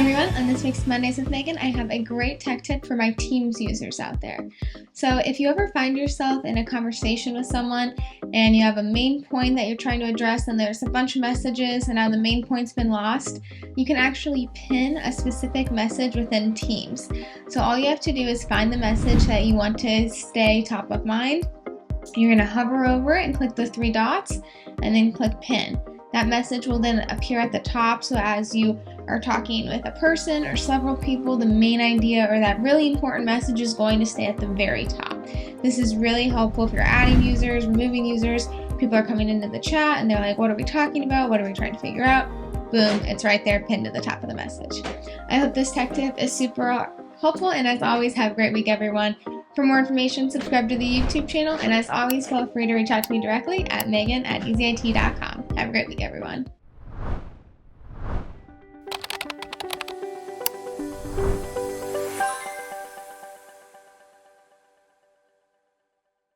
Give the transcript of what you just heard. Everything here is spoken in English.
everyone, on this week's Mondays with Megan, I have a great tech tip for my Teams users out there. So if you ever find yourself in a conversation with someone and you have a main point that you're trying to address and there's a bunch of messages and now the main point's been lost, you can actually pin a specific message within Teams. So all you have to do is find the message that you want to stay top of mind. You're going to hover over it and click the three dots and then click pin. That message will then appear at the top, so as you are talking with a person or several people, the main idea or that really important message is going to stay at the very top. This is really helpful if you're adding users, removing users, people are coming into the chat and they're like, what are we talking about? What are we trying to figure out? Boom, it's right there pinned to the top of the message. I hope this tech tip is super helpful, and as always, have a great week, everyone. For more information, subscribe to the YouTube channel, and as always, feel free to reach out to me directly at megan@easyit.com. Have a great week, everyone.